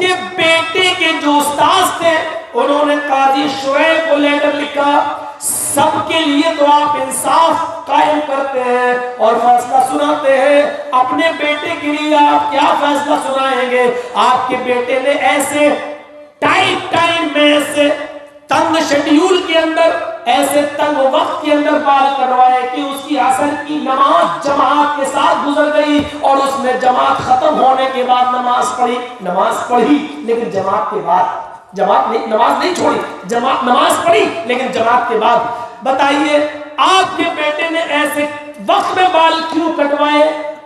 کہ بیٹے کے جو استاذ تھے انہوں نے قاضی شریح کو لیٹر لکھا، سب کے لیے تو آپ انصاف قائم کرتے ہیں اور فیصلہ سناتے ہیں، اپنے بیٹے کے لیے آپ کیا فیصلہ سنائیں گے؟ آپ کے بیٹے نے ایسے ٹائٹ ٹائم میں، ایسے تنگ شیڈیول کے اندر، ایسے تنگ وقت کے اندر بال کٹوائے کہ اس کی عصر کی نماز جماعت کے ساتھ گزر گئی اور اس نے جماعت ختم ہونے کے بعد نماز پڑھی لیکن جماعت کے بعد نماز نہیں چھوڑی، نماز پڑھی لیکن جماعت کے بعد۔ بتائیے آپ کے بیٹے نے ایسے وقت میں بال کیوں کٹوائے؟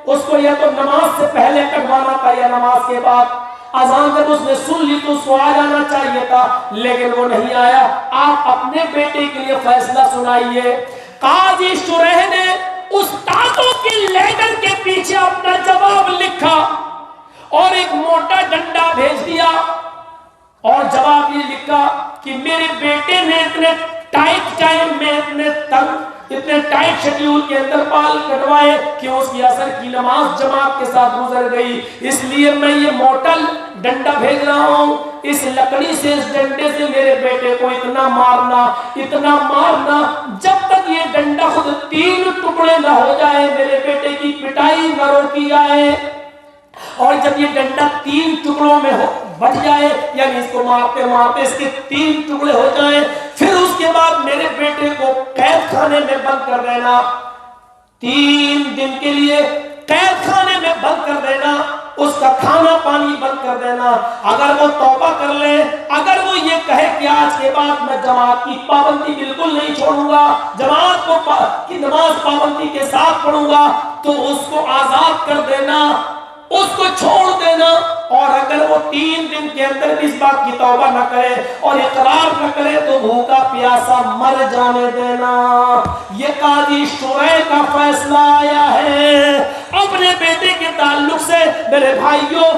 اس کو یا تو نماز سے پہلے کٹوانا تھا یا نماز کے بعد۔ اذان جب اس نے سن لی تو اس کو آ جانا چاہیے تھا لیکن وہ نہیں آیا۔ آپ اپنے بیٹے کے لیے فیصلہ سنائیے۔ قاضی شریح نے استادوں کے لیٹر کے پیچھے اپنا جواب لکھا اور ایک موٹا ڈنڈا بھیج دیا اور جواب یہ لکھا کہ میرے بیٹے نے اتنے ٹائٹ ٹائم میں، اتنے ٹائٹ شیڈیول کے اندر بال کٹوائے کہ اس کی عصر کی نماز جماعت کے ساتھ گزر گئی، اس لیے میں یہ موٹا ڈنڈا بھیج رہا ہوں۔ اس لکڑی سے، اس ڈنڈے سے میرے بیٹے کو اتنا مارنا جب تک یہ ڈنڈا خود 3 ٹکڑے نہ ہو جائے، میرے بیٹے کی پٹائی نہ روکی جائے۔ اور جب یہ ڈنڈا 3 ٹکڑوں میں بٹ جائے، یعنی اس کو مارتے مارتے اس کے 3 ٹکڑے ہو جائیں، پھر اس کے بعد میرے بیٹے کو قید خانے میں بند کر دینا، 3 دن کے لیے قید خانے میں بند کر دینا، اس کا کھانا پانی بند کر دینا۔ اگر وہ توبہ کر لے، اگر وہ یہ کہے کہ آج کے بعد میں جماعت کی پابندی بالکل نہیں چھوڑوں گا، جماعت کی نماز پابندی کے ساتھ پڑھوں گا، تو اس کو آزاد کر دینا، اس کو چھوڑ دینا۔ اور اگر وہ 3 دن کے اندر بھی اس بات کی توبہ نہ کرے اور اقرار نہ کرے تو بھوکا پیاسا مر جانے دینا۔ یہ قاضی شریح کا فیصلہ آیا ہے اپنے بیٹے کے تعلق سے۔ میرے بھائیوں،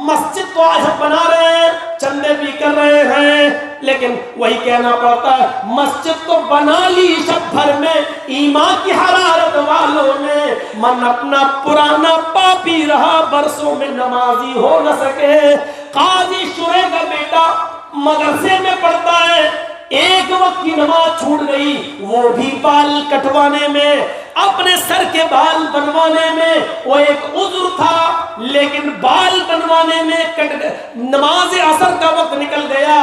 مسجد تو آج ہم بنا رہے ہیں، چندے بھی کر رہے ہیں، لیکن وہی کہنا پڑتا ہے مسجد تو بنا لی شب بھر میں ایمان کی حرارت والوں نے، من اپنا پرانا پاپی رہا برسوں میں نمازی ہو نہ سکے۔ قاضی شریح کا بیٹا مدرسے میں پڑھتا ہے، ایک وقت کی نماز چھوٹ گئی، وہ بھی بال کٹوانے میں، اپنے سر کے بال بنوانے میں وہ ایک عذر تھا، لیکن بال بنوانے میں نماز عصر کا وقت نکل گیا۔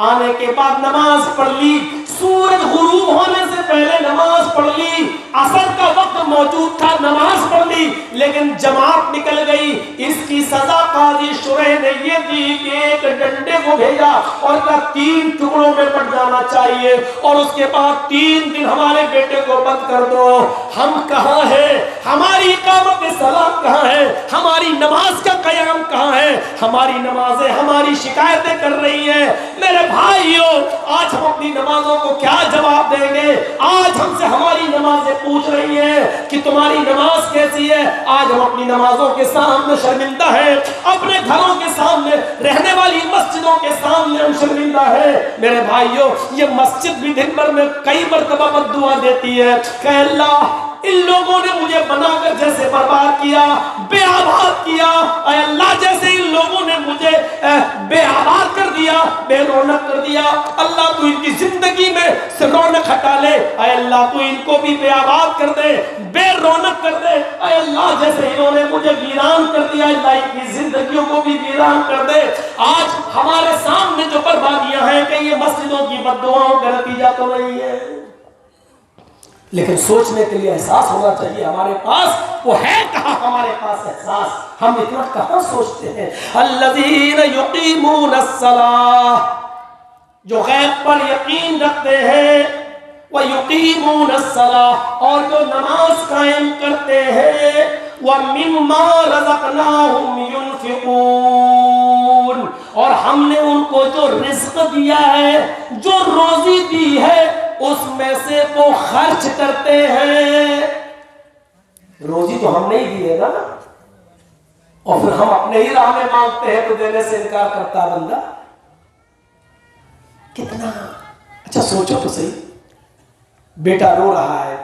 آنے کے بعد نماز پڑھ لی، سورج غروب ہونے سے پہلے نماز پڑھ لی، عصر کا وقت موجود تھا، نماز پڑھ لی، لیکن جماعت نکل گئی۔ اس کی سزا قاضی شریح نے یہ دی کہ ایک ڈنڈے کو بھیجا اور کہا 3 ٹکڑوں میں بٹ جانا چاہیے، اور اس کے بعد 3 دن ہمارے بیٹے کو بند کر دو۔ ہم کہاں ہیں؟ ہماری اقامت صلاۃ کہاں ہے؟ ہماری نماز کا قیام کہاں ہے؟ ہماری نمازیں ہماری شکایتیں کر رہی ہیں۔ میرے بھائیوں، آج ہم اپنی نمازوں کو کیا جواب دیں گے؟ آج ہم سے ہماری نمازیں پوچھ رہی ہیں کہ تمہاری نماز کیسی ہے؟ آج ہم اپنی نمازوں کے سامنے شرمندہ ہیں، اپنے گھروں کے سامنے، رہنے والی مسجدوں کے سامنے ہم شرمندہ ہیں۔ میرے بھائیوں، یہ مسجد بھی دن بھر میں کئی مرتبہ بد دعا دیتی ہے کہ اللہ ان لوگوں نے مجھے بنا کر جیسے برباد کیا، بے آباد کیا، اے اللہ جیسے ان لوگوں نے مجھے بے آباد کر دیا، بے رونق کر دیا، اللہ تو ان کی زندگی میں سے رونق ہٹا لے، اے اللہ تو ان کو بھی بے آباد کر دے، بے رونق کر دے، اے اللہ جیسے انہوں نے مجھے ویران کر دیا، اللہ ان کی زندگیوں کو بھی ویران کر دے۔ آج ہمارے سامنے جو بربادیاں ہیں کہ یہ مسجدوں کی بد دعاؤں کا نتیجہ تو نہیں ہے، لیکن سوچنے کے لیے احساس ہونا چاہیے۔ ہمارے پاس وہ ہے کہاں؟ ہمارے پاس احساس، ہم اتنا کہاں سوچتے ہیں؟ الذین یقیمون الصلاۃ، جو غیب پر یقین رکھتے ہیں، وَيُقِيمُونَ الصَّلَاةَ، اور جو نماز قائم کرتے ہیں، وَمِمَّا رَزَقْنَاهُمْ يُنْفِقُونَ، اور ہم نے ان کو جو رزق دیا ہے، جو روزی دی ہے، اس میں سے وہ خرچ کرتے ہیں۔ روزی تو ہم نہیں دی ہے نا، اور پھر ہم اپنے ہی راہ میں مانگتے ہیں تو دینے سے انکار کرتا بندہ کتنا۔ اچھا سوچو تو صحیح، بیٹا رو رہا ہے،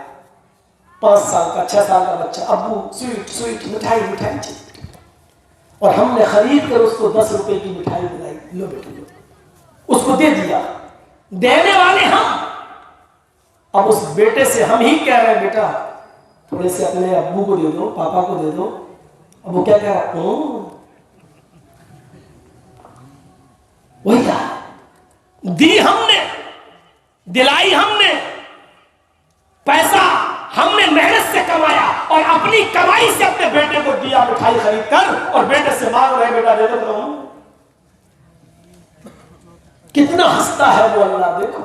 5 سال کا 6 سال کا بچہ، ابو سویٹ سویٹ مٹھائی مٹھائی چاہیے، اور ہم نے خرید کر اس کو 10 روپے کی مٹھائی دلائی، لو بیٹے لو، اس کو دے دیا، دینے والے ہم۔ اب اس بیٹے سے ہم ہی کہہ رہے ہیں بیٹا تھوڑے سے اپنے ابو کو دے دو، پاپا کو دے دو، اب وہ کیا کہہ رہا ہے؟ وہی کیا دی ہم نے، دلائی ہم نے، پیسہ ہم نے محنت سے کمایا اور اپنی کمائی سے اپنے بیٹے کو دیا مٹھائی خرید کر، اور بیٹے سے مانگ رہے بیٹا دے دو۔ کتنا ہنستا ہے وہ اللہ، دیکھو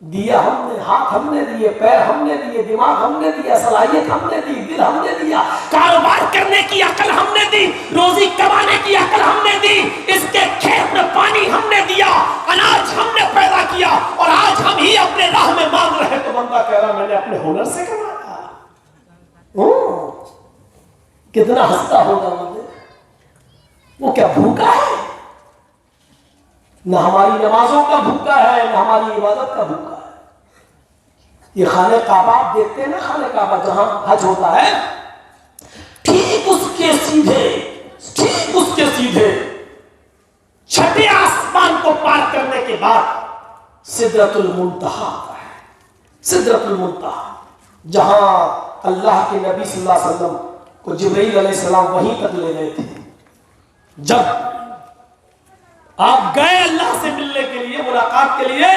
دیا ہم نے، ہاتھ ہم نے دیے، پیر ہم نے دیے، دماغ ہم نے دیا، صلاحیت ہم نے دی، دل ہم نے دیا، کاروبار کرنے کی عقل ہم نے دی، روزی کمانے کی عقل ہم نے دی، اس کے کھیت میں پانی ہم نے دیا، اناج ہم نے پیدا کیا، اور آج ہم ہی اپنے راہ میں مانگ رہے تو بندہ کہہ رہا میں نے اپنے ہنر سے کمایا۔ کتنا ہنستا ہوگا وہ کیا بھوکا ہے؟ نہ ہماری نمازوں کا بھوکا ہے، نہ ہماری عبادت کا بھوکا ہے۔ یہ خانہ کعبہ آپ دیکھتے ہیں نا، خانہ کعبہ جہاں حج ہوتا ہے، ٹھیک اس کے سیدھے چھٹے آسمان کو پار کرنے کے بعد سدرۃ المنتہا آتا ہے۔ سدرۃ المنتہا جہاں اللہ کے نبی صلی اللہ علیہ وسلم کو جبرائیل علیہ السلام وہیں تک لے گئے تھے۔ جب آپ گئے اللہ سے ملنے کے لیے، ملاقات کے لیے،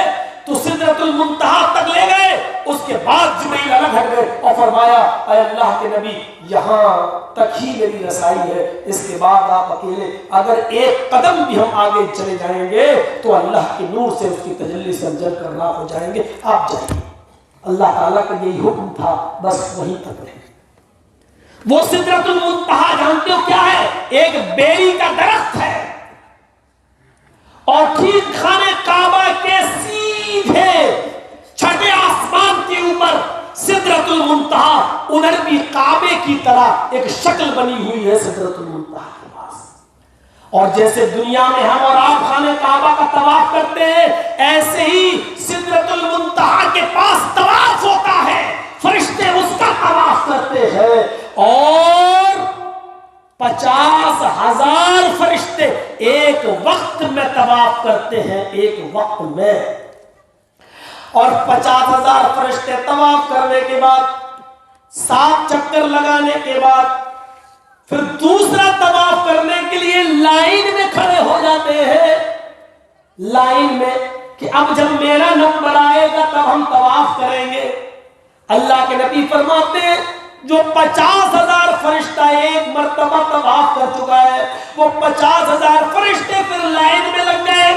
تو سدرۃ المنتہا تک لے گئے، اس کے بعد جبرائیل الگ ہٹ گئے اور فرمایا اے اللہ کے نبی یہاں تک ہی میری رسائی ہے، اس کے بعد آپ اکیلے اگر ایک قدم بھی ہم آگے چلے جائیں گے تو اللہ کے نور سے، اس کی تجلی سے ہم جل کر راہ ہو جائیں گے، آپ جائیں۔ اللہ تعالیٰ کا یہی حکم تھا، بس وہیں تک رہے۔ وہ سدرۃ المنتہا جانتے ہو کیا ہے؟ ایک بیری کا درخت ہے، اور ٹھیک خانہ کعبہ کے سیدھے چھٹے آسمان کے اوپر سدرۃ المنتہا، ادھر بھی کعبے کی طرح ایک شکل بنی ہوئی ہے سدرۃ المنتہا کے پاس۔ اور جیسے دنیا میں ہم اور آپ خانہ کعبہ کا طواف کرتے ہیں، ایسے ہی سدرۃ المنتہا کے پاس طواف ہوتا ہے، فرشتے اس کا طواف کرتے ہیں، اور 50,000 فرشتے ایک وقت میں طواف کرتے ہیں، ایک وقت میں۔ اور 50,000 فرشتے طواف کرنے کے بعد، 7 چکر لگانے کے بعد، پھر دوسرا طواف کرنے کے لیے لائن میں کھڑے ہو جاتے ہیں، لائن میں کہ اب جب میرا نمبر آئے گا تب ہم طواف کریں گے۔ اللہ کے نبی فرماتے ہیں جو 50,000 فرشتہ ایک مرتبہ طواف کر چکا ہے، وہ 50,000 فرشتے پھر لائن میں لگ گئے۔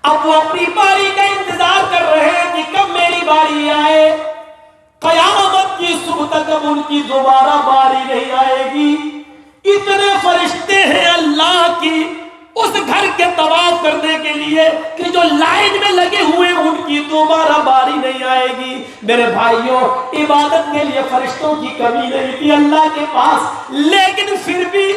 اب وہ اپنی باری کا انتظار کر رہے ہیں کہ کب میری باری آئے۔ قیامت کی صبح تک اب ان کی دوبارہ باری نہیں آئے گی۔ اتنے فرشتے ہیں اللہ کی اس گھر کے طواف کرنے کے لیے کہ جو لائن میں لگے ہوئے ان کی دوبارہ باری نہیں آئے گی۔ میرے بھائیوں، عبادت کے لیے فرشتوں کی کمی نہیں تھی اللہ کے پاس، لیکن پھر بھی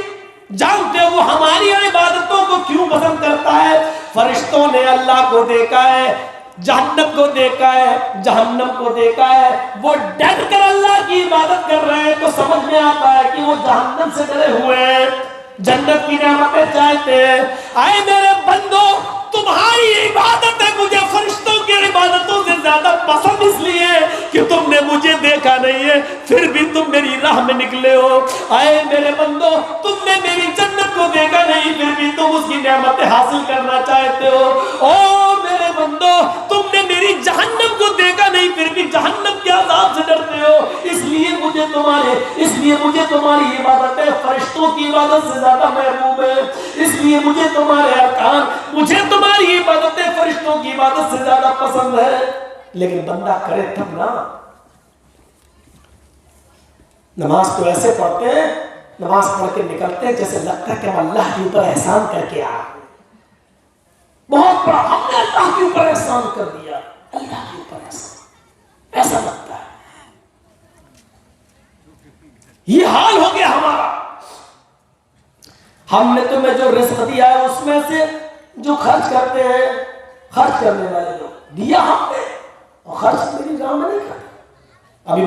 جانتے وہ ہماری عبادتوں کو کیوں پسند کرتا ہے؟ فرشتوں نے اللہ کو دیکھا ہے، جہنم کو دیکھا ہے، جہنم کو دیکھا ہے، وہ ڈر کر اللہ کی عبادت کر رہے ہیں، تو سمجھ میں آتا ہے کہ وہ جہنم سے ڈرے ہوئے ہیں، جنت کی نعمتیں چاہتے ہیں۔ اے میرے بندو، تمہاری عبادتیں مجھے فرشتوں کی عبادتوں سے زیادہ پسند اس لیے کہ تم نے مجھے دیکھا نہیں ہے، پھر بھی تم میری راہ میں نکلے ہو۔ اے میرے بندو، تم نے میری جنت کو دیکھا نہیں، پھر بھی تم اس کی نعمتیں حاصل کرنا چاہتے ہو۔ او میرے بندو، تم نے میری جہنم کو دیکھا نہیں، پھر بھی جہنم کے عذاب سے ڈرتے ہو۔ اس لیے مجھے تمہاری عبادتیں فرشتوں کی عبادت سے زیادہ محبوب ہے، اس لیے مجھے تمہارے ارکان، مجھے تمہاری عبادتیں فرشتوں کی عبادت سے زیادہ پسند ہے۔ لیکن بندہ کرے تب نا۔ نماز تو ایسے پڑھتے ہیں، نماز پڑھ کے نکلتے ہیں جیسے لگتا ہے کہ ہم اللہ کے اوپر احسان کر کے آئے، بہت بڑا ہم نے اللہ کے اوپر احسان کر دیا، اللہ کے اوپر احسان، ایسا لگتا ہے۔ یہ حال ہو گیا ہمارا۔ ہم نے تمہیں جو رزق دیا ہے اس میں سے جو خرچ کرتے ہیں، خرچ کرنے والے لوگ دیا ہم نے، اور خرچ میری راہ میں نہیں کرتے۔ ابھی